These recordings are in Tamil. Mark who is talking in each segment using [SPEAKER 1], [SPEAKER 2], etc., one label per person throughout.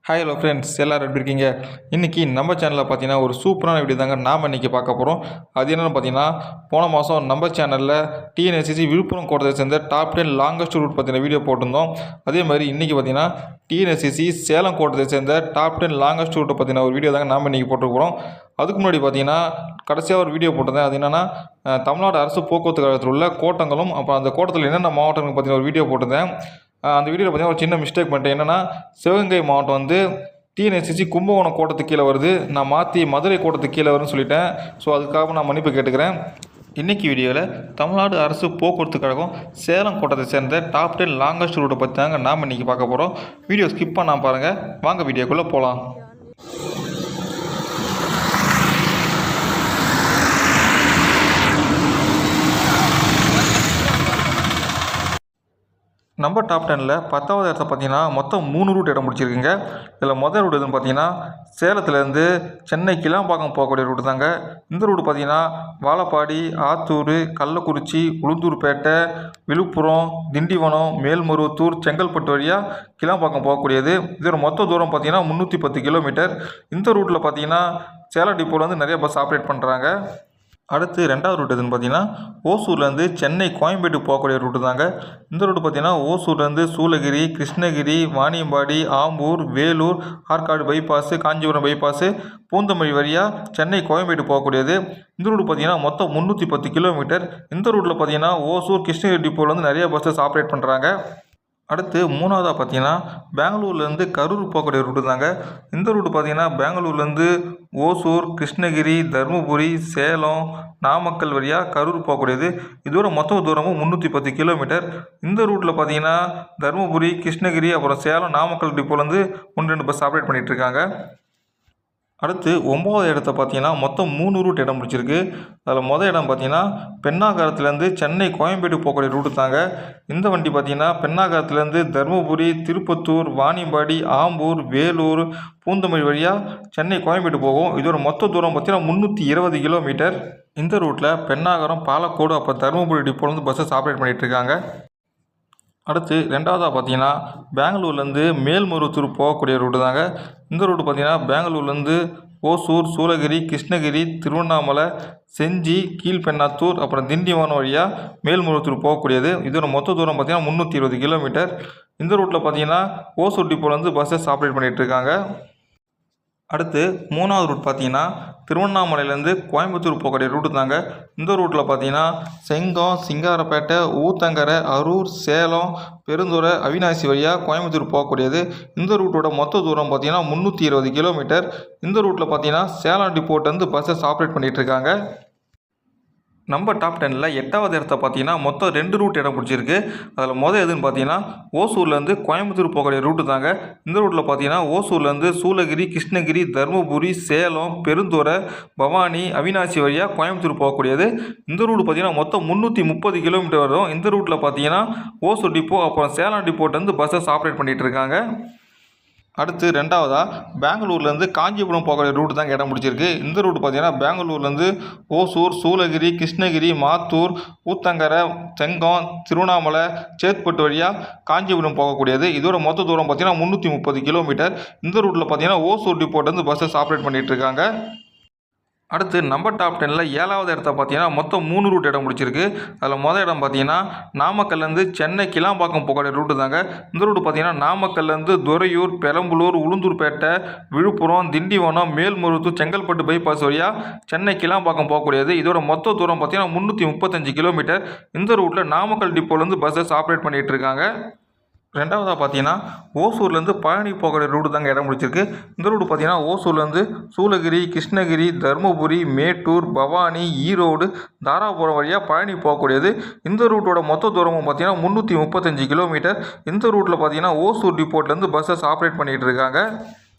[SPEAKER 1] ஹாய் ஹலோ ஃப்ரெண்ட்ஸ், எல்லோரும் எப்படி இருக்கீங்க? இன்றைக்கி நம்ம சேனலில் பார்த்தீங்கன்னா ஒரு சூப்பரான வீடியோ தாங்க நாம் இன்றைக்கி பார்க்க போகிறோம். அது என்னென்னு பார்த்தீங்கன்னா, போன மாதம் நம்ம சேனலில் டிஎன்எஸ்சிசி விழுப்புரம் கோட்டத்தை சேர்ந்த டாப் 10 லாங்கஸ்ட் ரூட் பற்றின வீடியோ போட்டிருந்தோம். அதே மாதிரி இன்றைக்கி பார்த்தீங்கன்னா டிஎன்எஸ்சிசி சேலம் கோட்டத்தை சேர்ந்த டாப் 10 லாங்கஸ்ட் ரூட்டை பற்றின ஒரு வீடியோ தாங்க நாம் இன்றைக்கி போட்டிருக்கிறோம். அதுக்கு முன்னாடி பார்த்தீங்கன்னா கடைசியாக ஒரு வீடியோ போட்டிருந்தேன். அது என்னென்னா தமிழ்நாடு அரசு போக்குவரத்து கழகத்தில் உள்ள கோட்டங்களும் அப்புறம் அந்த கோட்டத்தில் என்னென்ன மாவட்டங்கள் பற்றின ஒரு வீடியோ போட்டிருந்தேன். அந்த வீடியோவில் பார்த்தீங்கன்னா ஒரு சின்ன மிஸ்டேக் பண்ணிட்டேன். என்னென்னா சிவகங்கை மாவட்டம் வந்து டிஎன்எஸ்சிசி கும்பகோணம் கோட்டத்துக்கு கீழே வருது, நான் மாற்றி மதுரை கோட்டத்துக்கு கீழே வரும்னு சொல்லிட்டேன். ஸோ அதுக்காக நான் மன்னிப்பு கேட்டுக்கிறேன். இன்றைக்கி வீடியோவில் தமிழ்நாடு அரசு போக்குவரத்து கழகம் சேலம் கோட்டத்தை சேர்ந்த டாப் 10 லாங்கஸ்ட் ரூட்டை பற்றி தாங்க நாம் இன்றைக்கி பார்க்க போகிறோம். வீடியோ ஸ்கிப் பண்ணாமல் பாருங்கள். வாங்க வீடியோக்குள்ளே போகலாம். நம்ம டாப் 10ல் 10வது இடத்துல பார்த்தீங்கன்னா மொத்தம் 3 ரூட் இடம் பிடிச்சிருக்குங்க. இதில் முதல் ரூட் எதுன்னு பார்த்தீங்கன்னா சேலத்துலேருந்து சென்னை கிளாம்பாக்கம் போகக்கூடிய ரூட்டு தாங்க. இந்த ரூட்டு பார்த்தீங்கன்னா வாழப்பாடி, ஆத்தூர், கள்ளக்குறிச்சி, உளுந்தூர்பேட்டை, விழுப்புரம், திண்டிவனம், மேல்மருவத்தூர், செங்கல்பட்டு வழியாக கிளாம்பாக்கம் போகக்கூடியது. இதோட மொத்த தூரம் பார்த்தீங்கன்னா 310 கிலோமீட்டர். இந்த ரூட்டில் பார்த்தீங்கன்னா சேலம் டிப்போவில் வந்து நிறைய பஸ் ஆப்ரேட் பண்ணுறாங்க. அடுத்து 2வது ரூட் எதுன்னு பார்த்தீங்கன்னா ஓசூர்லேருந்து சென்னை கோயம்பேடு போகக்கூடிய ரூட்டு தாங்க. இந்த ரூட்டு பார்த்தீங்கன்னா ஓசூர்லேருந்து சூளகிரி, கிருஷ்ணகிரி, வாணியம்பாடி, ஆம்பூர், வேலூர், ஆற்காடு பைபாஸு, காஞ்சிபுரம் பைபாஸு, பூந்தமல்லி வழியாக சென்னை கோயம்பேடு போகக்கூடியது. இந்த ரூட்டு பார்த்தீங்கன்னா மொத்தம் 310 கிலோமீட்டர். இந்த ரூட்டில் பார்த்தீங்கன்னா ஓசூர், கிருஷ்ணகிரி டிப்போவில் வந்து நிறைய பஸ்ஸஸ் ஆப்ரேட் பண்ணுறாங்க. அடுத்து 3வதாக பார்த்தீங்கன்னா பெங்களூர்லேருந்து கரூர் போகக்கூடிய ரூட்டு தாங்க. இந்த ரூட்டு பார்த்தீங்கன்னா பெங்களூர்லேருந்து ஓசூர், கிருஷ்ணகிரி, தருமபுரி, சேலம், நாமக்கல் வழியாக கரூர் போகக்கூடியது. இதோட மொத்த தூரமும் 310 கிலோமீட்டர். இந்த ரூட்டில் பார்த்தீங்கன்னா தருமபுரி, கிருஷ்ணகிரி, அப்புறம் சேலம், நாமக்கல் டிப்போலேருந்து 1-2 பஸ் ஆப்ரேட் பண்ணிகிட்ருக்காங்க. அடுத்து 9வது இடத்த பார்த்தீங்கன்னா மொத்தம் 3 ரூட் இடம் பிடிச்சிருக்கு. அதில் மொதல் இடம் பார்த்தீங்கன்னா பென்னாகரத்துலேருந்து சென்னை கோயம்பேடு போகக்கூடிய ரூட்டு தாங்க. இந்த வண்டி பார்த்தீங்கன்னா பென்னாகரத்துலேருந்து தருமபுரி, திருப்பத்தூர், வாணியம்பாடி, ஆம்பூர், வேலூர், பூந்தமல்லி வழியாக சென்னை கோயம்பேடு போகும். இதோட மொத்த தூரம் பார்த்தீங்கன்னா 320 கிலோமீட்டர். இந்த ரூட்டில் பென்னாகரம், பாலக்கோடு, அப்புறம் தருமபுரி டிப்போலேருந்து பஸ்ஸஸ் ஆப்ரேட் பண்ணிகிட்ருக்காங்க. அடுத்து 2வதாக பார்த்தீங்கன்னா பெங்களூர்லேருந்து மேல்மருவத்தூர் போகக்கூடிய ரூட்டு தாங்க. இந்த ரூட்டு பார்த்தீங்கன்னா பெங்களூர்லேருந்து ஓசூர், சூளகிரி, கிருஷ்ணகிரி, திருவண்ணாமலை, செஞ்சி, கீழ்பெண்ணாத்தூர், அப்புறம் திண்டிவனம் வழியாக மேல்மருவத்தூர் போகக்கூடியது. இதோட மொத்த தூரம் பார்த்தீங்கன்னா 320 கிலோமீட்டர். இந்த ரூட்டில் பார்த்தீங்கன்னா ஓசூர் டிப்போலேருந்து பஸ்ஸஸ் ஆப்ரேட் பண்ணிகிட்ருக்காங்க. அடுத்து 3வது ரூட் பார்த்தீங்கன்னா திருவண்ணாமலையிலேருந்து கோயம்புத்தூர் போகக்கூடிய ரூட்டு தாங்க. இந்த ரூட்டில் பார்த்தீங்கன்னா செங்கம், சிங்காரப்பேட்டை, ஊத்தங்கரை, அரூர், சேலம், பெருந்துறை, அவிநாசி வழியாக கோயம்புத்தூர் போகக்கூடியது. இந்த ரூட்டோட மொத்த தூரம் பார்த்தீங்கன்னா 320 கிலோமீட்டர். இந்த ரூட்டில் பார்த்தீங்கன்னா சேலம் டிப்போட்டேருந்து பஸ்ஸஸ் ஆப்ரேட் பண்ணிகிட்ருக்காங்க. நம்ம டாப் 10ல் 8வது இடத்த பார்த்தீங்கன்னா மொத்தம் 2 ரூட் இடம் பிடிச்சிருக்கு. அதில் மொதல் எதுன்னு பார்த்தீங்கன்னா ஓசூர்லேருந்து கோயம்புத்தூர் போகக்கூடிய ரூட்டு தாங்க. இந்த ரூட்டில் பார்த்தீங்கன்னா ஓசூர்லேருந்து சூளகிரி, கிருஷ்ணகிரி, தருமபுரி, சேலம், பெருந்துறை, பவானி, அவிநாசி வழியாக கோயம்புத்தூர் போகக்கூடியது. இந்த ரூட்டு பார்த்தீங்கன்னா மொத்தம் 330 கிலோமீட்டர் வரும். இந்த ரூட்டில் பார்த்தீங்கன்னா ஓசூர் டிப்போ, அப்புறம் சேலம் டிப்போட்டேருந்து பஸ்ஸஸ் ஆப்ரேட் பண்ணிகிட்டு இருக்காங்க. அடுத்து 2வதாக பெங்களூர்லேருந்து காஞ்சிபுரம் போகிற ரூட்டு தாங்க இடம் பிடிச்சிருக்கு. இந்த ரூட்டு பார்த்தீங்கன்னா பெங்களூர்லேருந்து ஓசூர், சூளகிரி, கிருஷ்ணகிரி, மாத்தூர், ஊத்தங்கரை, செங்கம், திருவண்ணாமலை, சேத்பட்டு வழியாக காஞ்சிபுரம் போகக்கூடியது. இதோட மொத்த தூரம் பார்த்தீங்கன்னா 330 கிலோமீட்டர். இந்த ரூட்டில் பார்த்தீங்கன்னா ஓசூர் டிப்போட்டேருந்து பஸ்ஸஸ் ஆப்ரேட் பண்ணிகிட்டு இருக்காங்க. அடுத்து நம்ம டாப் 10ல் 7வது இடத்த பார்த்தீங்கன்னா மொத்தம் 3 ரூட் இடம் பிடிச்சிருக்கு. அதில் மொதல் இடம் பார்த்தீங்கன்னா நாமக்கல்லேருந்து சென்னை கிளாம்பாக்கம் போகக்கூடிய ரூட்டு தாங்க. இந்த ரூட்டு பார்த்தீங்கன்னா நாமக்கல்லேருந்து துறையூர், பெரம்பலூர், உளுந்தூர்பேட்டை, விழுப்புரம், திண்டிவனம், மேல்மருவத்தூர், செங்கல்பட்டு பைபாஸ் வழியாக சென்னை கிளாம்பாக்கம் போகக்கூடியது. இதோட மொத்த தூரம் பார்த்தீங்கன்னா 335 கிலோமீட்டர். இந்த ரூட்டில் நாமக்கல் டிப்போலேருந்து பஸ்ஸஸ் ஆப்ரேட் பண்ணிகிட்டு இருக்காங்க. 2வதாக பார்த்தீங்கன்னா ஓசூர்லேருந்து பழனி போகிற ரூட்டு தாங்க இடம் பிடிச்சிருக்கு. இந்த ரூட்டு பார்த்தீங்கன்னா ஓசூர்லேருந்து சூளகிரி, கிருஷ்ணகிரி, தருமபுரி, மேட்டூர், பவானி, ஈரோடு, தாராபுரம் வழியாக பழனி போகக்கூடியது. இந்த ரூட்டோட மொத்த தூரமும் பார்த்தீங்கன்னா 335 கிலோமீட்டர். இந்த ரூட்டில் பார்த்தீங்கன்னா ஓசூர் டிப்போட்லேருந்து பஸ்ஸஸ் ஆப்ரேட் பண்ணிகிட்டு இருக்காங்க.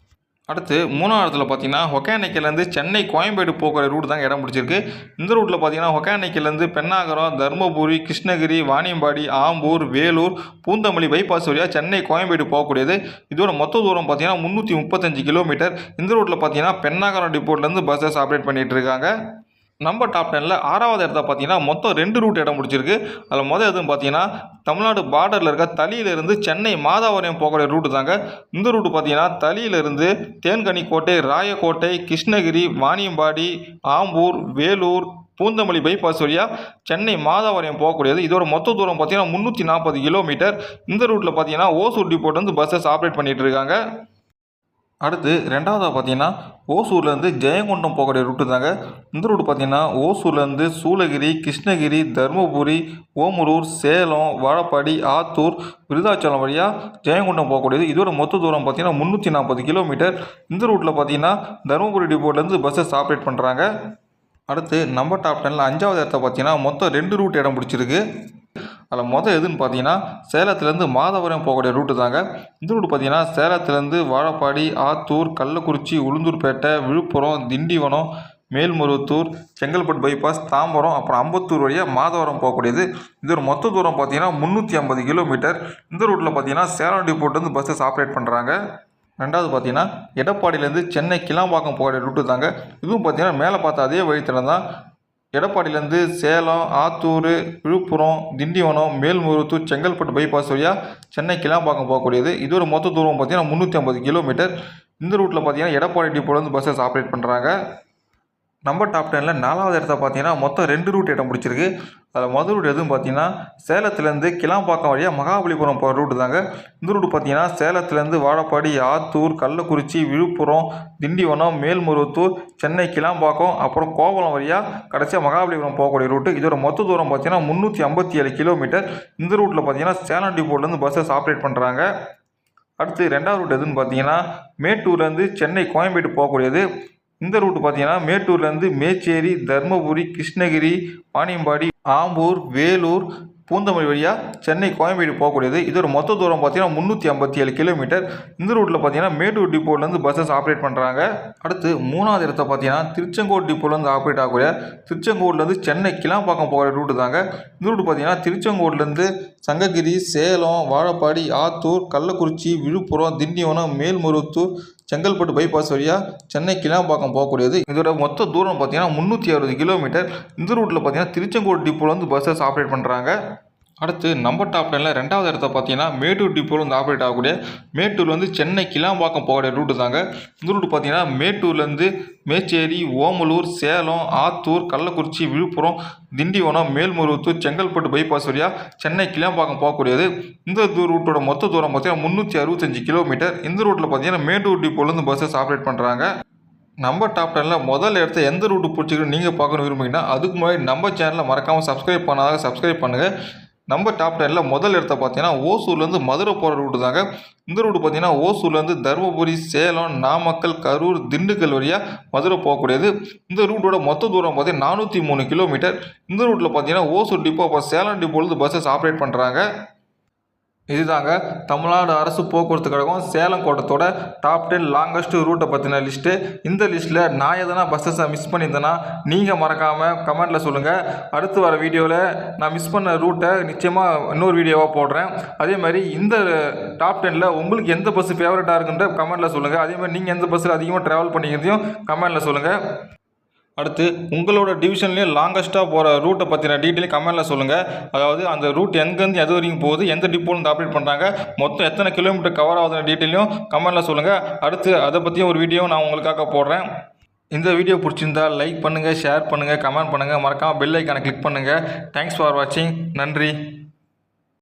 [SPEAKER 1] அடுத்து 3வது இடத்துல பார்த்தீங்கன்னா ஒகேனக்கல்லேருந்து சென்னை கோயம்பேடு போகிற ரூட்டு தாங்க இடம் பிடிச்சிருக்கு. இந்த ரூட்டில் பார்த்தீங்கன்னா ஒகேனக்கல்லேருந்து பென்னாகரம், தருமபுரி, கிருஷ்ணகிரி, வாணியம்பாடி, ஆம்பூர், வேலூர், பூந்தமல்லி பைபாஸ் வழியாக சென்னை கோயம்பேடு போகக்கூடியது. இதோட மொத்த தூரம் பார்த்தீங்கன்னா 335 கிலோமீட்டர். இந்த ரூட்டில் பார்த்தீங்கன்னா பென்னாகரம் டிப்போட்லேருந்து பஸ்ஸஸ் ஆப்ரேட் பண்ணிகிட்டு இருக்காங்க. நம்ம டாப் 10ல் 6வது இடத்த பார்த்தீங்கன்னா மொத்தம் 2 ரூட் இடம் பிடிச்சிருக்கு. அதில் மொதல் எதுன்னு பார்த்தீங்கன்னா தமிழ்நாடு பார்டரில் இருக்க தளியிலிருந்து சென்னை மாதாவரம் போகக்கூடிய ரூட்டு தாங்க. இந்த ரூட்டு பார்த்தீங்கன்னா தளியிலிருந்து தேன்கனிக்கோட்டை, ராயக்கோட்டை, கிருஷ்ணகிரி, வாணியம்பாடி, ஆம்பூர், வேலூர், பூந்தமல்லி பைபாஸ் வழியாக சென்னை மாதாவரம் போகக்கூடியது. இதோட மொத்த தூரம் பார்த்தீங்கன்னா 340 கிலோமீட்டர். இந்த ரூட்டில் பார்த்தீங்கன்னா ஓசூர் டிப்போட் வந்து பஸ்ஸஸ் ஆப்ரேட் பண்ணிகிட்டு இருக்காங்க. அடுத்து ரெண்டாவதாக பார்த்தீங்கன்னா ஓசூர்லேருந்து ஜெயங்கொண்டம் போகக்கூடிய ரூட்டு தாங்க. இந்த ரூட்டு பார்த்தீங்கன்னா ஓசூர்லேருந்து சூளகிரி, கிருஷ்ணகிரி, தருமபுரி, ஓமலூர், சேலம், வாழப்பாடி, ஆத்தூர், விருதாச்சலம் வழியாக ஜெயங்கொண்டம் போகக்கூடியது. இதோட மொத்த தூரம் பார்த்தீங்கன்னா 340 கிலோமீட்டர். இந்த ரூட்டில் பார்த்தீங்கன்னா தருமபுரி டிப்போட்லேருந்து பஸ்ஸஸ் ஆப்ரேட் பண்ணுறாங்க. அடுத்து நம்ம டாப் 10ல் 5வது இடத்த பார்த்தீங்கன்னா மொத்தம் 2 ரூட் இடம் பிடிச்சிருக்கு. அதில் மொதல் எதுன்னு பார்த்தீங்கன்னா சேலத்துலேருந்து மாதவரம் போகக்கூடிய ரூட்டு தாங்க. இந்த ரூட்டு பார்த்தீங்கன்னா சேலத்துலேருந்து வாழப்பாடி, ஆத்தூர், கள்ளக்குறிச்சி, உளுந்தூர்பேட்டை, விழுப்புரம், திண்டிவனம், மேல்மருவத்தூர், செங்கல்பட்டு பைபாஸ், தாம்பரம், அப்புறம் அம்பத்தூர் வழியாக மாதவரம் போகக்கூடியது. இதோட மொத்த தூரம் பார்த்தீங்கன்னா 350 கிலோமீட்டர். இந்த ரூட்டில் பார்த்தீங்கன்னா சேலம் டிப்போட்லேருந்து பஸ்ஸஸ் ஆப்ரேட் பண்ணுறாங்க. ரெண்டாவது பார்த்தீங்கன்னா எடப்பாடியிலேருந்து சென்னை கிளாம்பாக்கம் போகிற ரூட்டு தாங்க. இதுவும் பார்த்தீங்கன்னா மேலே பார்த்த அதே வழித்தடம் தான். எடப்பாடியிலேருந்து சேலம், ஆத்தூர், விழுப்புரம், திண்டிவனம், மேல்மருவத்தூர், செங்கல்பட்டு பைபாஸ் வழியாக சென்னை கிளாம்பாக்கம் போகக்கூடியது. இதோட மொத்த தூரம் பார்த்தீங்கன்னா 350 கிலோமீட்டர். இந்த ரூட்டில் பார்த்தீங்கன்னா எடப்பாடி டிப்போலேருந்து பஸ்ஸஸ் ஆப்ரேட் பண்ணுறாங்க. நம்ம டாப் 10ல் 4வது இடத்த பார்த்தீங்கன்னா மொத்தம் 2 ரூட் இடம் பிடிச்சிருக்கு. அதில் முதல் ரூட் எதுவும் பார்த்தீங்கன்னா சேலத்துலேருந்து கிளாம்பாக்கம் வழியாக மகாபலிபுரம் போகிற ரூட்டு தாங்க. இந்த ரூட்டு பார்த்தீங்கன்னா சேலத்துலேருந்து வாழப்பாடி, ஆத்தூர், கள்ளக்குறிச்சி, விழுப்புரம், திண்டிவனம், மேல்மருவத்தூர், சென்னை கிளாம்பாக்கம், அப்புறம் கோவளம் வழியாக கடைசியாக மகாபலிபுரம் போகக்கூடிய ரூட்டு. இதோட மொத்த தூரம் பார்த்தீங்கன்னா 357 கிலோமீட்டர். இந்த ரூட்டில் பார்த்தீங்கன்னா சேலம் டிப்போட்லேருந்து பஸ்ஸஸ் ஆப்ரேட் பண்ணுறாங்க. அடுத்து ரெண்டாவது ரூட் எதுன்னு பார்த்தீங்கன்னா மேட்டூர்லேருந்து சென்னை கோயம்பேடு போகக்கூடியது. இந்த ரூட்டு பார்த்தீங்கன்னா மேட்டூர்லேருந்து மேச்சேரி, தருமபுரி, கிருஷ்ணகிரி, வாணியம்பாடி, ஆம்பூர், வேலூர், பூந்தமல்லி வழியாக சென்னை கோயம்பேடு போகக்கூடியது. இதோட மொத்த தூரம் பார்த்தீங்கன்னா 357 கிலோமீட்டர். இந்த ரூட்டில் பார்த்தீங்கன்னா மேட்டூர் டிப்போலேருந்து பஸ்ஸஸ் ஆப்ரேட் பண்ணுறாங்க. அடுத்து 3வது இடத்த பார்த்தீங்கன்னா திருச்செங்கோடு டிப்போலேருந்து ஆப்ரேட் ஆகக்கூடிய திருச்செங்கோடுலேருந்து சென்னை கிளாம்பாக்கம் போகிற ரூட்டு தாங்க. இந்த ரூட்டு பார்த்தீங்கன்னா திருச்செங்கோடுலேருந்து சங்ககிரி, சேலம், வாழப்பாடி, ஆத்தூர், கள்ளக்குறிச்சி, விழுப்புரம், திண்டிவனம், மேல்மருவத்தூர், செங்கல்பட்டு பைபாஸ் வழியாக சென்னை கிளாம்பாக்கம் போகக்கூடியது. இதோட மொத்த தூரம் பார்த்தீங்கன்னா 360 கிலோமீட்டர். இந்த ரூட்டில் பார்த்தீங்கன்னா திருச்செங்கோடு டிப்போலேருந்து பஸ்ஸஸ் ஆப்ரேட் பண்ணுறாங்க. அடுத்து நம்ம டாப் 10ல் 2வது இடத்த பார்த்தீங்கன்னா மேட்டூர் டிப்போலேருந்து ஆப்ரேட் ஆகக்கூடிய மேட்டூர்லேருந்து சென்னை கிளாம்பாக்கம் போகக்கூடிய ரூட்டு தாங்க. இந்த ரூட்டு பார்த்தீங்கன்னா மேட்டூர்லேருந்து மேச்சேரி, ஓமலூர், சேலம், ஆத்தூர், கள்ளக்குறிச்சி, விழுப்புரம், திண்டிவனம், மேல்மருவத்தூர், செங்கல்பட்டு பைபாஸ் வழியாக சென்னை கிளாம்பாக்கம் போகக்கூடியது. இந்த ரூட்டோட மொத்த தூரம் பார்த்தீங்கன்னா 365 கிலோமீட்டர். இந்த ரூட்டில் பார்த்தீங்கன்னா மேட்டூர் டிப்போலேருந்து பஸ்ஸஸ் ஆப்ரேட் பண்ணுறாங்க. நம்ம டாப் 10ல் முதல் இடத்த எந்த ரூட்டு பிடிச்சிக்கணும் நீங்கள் பார்க்கணும் விரும்புகிறீங்கன்னா அதுக்கு முன்னாடி நம்ம சேனலை மறக்காமல் சப்ஸ்கிரைப் பண்ணாத சப்ஸ்கிரைப் பண்ணுங்கள். நம்ம டாப் 10ல் முதல் இடத்த பார்த்தீங்கன்னா ஓசூர்லேருந்து மதுரை போகிற ரூட்டு தாங்க. இந்த ரூட்டு பார்த்தீங்கன்னா ஓசூர்லேருந்து தருமபுரி, சேலம், நாமக்கல், கரூர், திண்டுக்கல் வழியாக மதுரை போகக்கூடியது. இந்த ரூட்டோட மொத்த தூரம் பார்த்தீங்கன்னா 403 கிலோமீட்டர். இந்த ரூட்டில் பார்த்தீங்கன்னா ஓசூர் டிப்போ அப்புறம் சேலம் டிப்போலேருந்து பஸ்ஸஸ் ஆப்ரேட் பண்ணுறாங்க. இதுதாங்க தமிழ்நாடு அரசு போக்குவரத்து கழகம் சேலம் கோட்டத்தோட டாப் 10 லாங்கஸ்ட் ரூட்டை பற்றின லிஸ்ட்டு. இந்த லிஸ்ட்டில் நான் எதனா பஸ்ஸஸை மிஸ் பண்ணியிருந்தேன்னா நீங்கள் மறக்காமல் கமெண்ட்டில் சொல்லுங்கள். அடுத்து வர வீடியோவில் நான் மிஸ் பண்ண ரூட்டை நிச்சயமாக இன்னொரு வீடியோவாக போடுறேன். அதே மாதிரி இந்த டாப் 10ல் உங்களுக்கு எந்த பஸ்ஸு ஃபேவரட்டாக இருக்குன்ற கமெண்ட்டில் சொல்லுங்கள். அதே மாதிரி நீங்கள் எந்த பஸ்ஸில் அதிகமாக ட்ராவல் பண்ணிக்கிறதையும் கமெண்ட்டில் சொல்லுங்கள். அடுத்து உங்களோட டிவிஷன்லேயே லாங்கஸ்ட்டாக போகிற ரூட்டை பற்றின டீட்டெயிலும் கமெண்ட்டில் சொல்லுங்கள். அதாவது அந்த ரூட் எங்கேருந்து எது வரைக்கும் போகுது, எந்த டிப்போலேருந்து ஆப்ரேட் பண்ணுறாங்க, மொத்தம் எத்தனை கிலோமீட்டர் கவர் ஆகுதுன டீட்டெயிலையும் கமெண்ட்டில் சொல்லுங்கள். அடுத்து அதை பற்றியும் ஒரு வீடியோ நான் உங்களுக்காக போடுறேன். இந்த வீடியோ பிடிச்சிருந்தால் லைக் பண்ணுங்கள், ஷேர் பண்ணுங்கள், கமெண்ட் பண்ணுங்கள், மறக்காமல் பெல் ஐக்கானை கிளிக் பண்ணுங்கள். தேங்க்ஸ் ஃபார் வாட்சிங். நன்றி.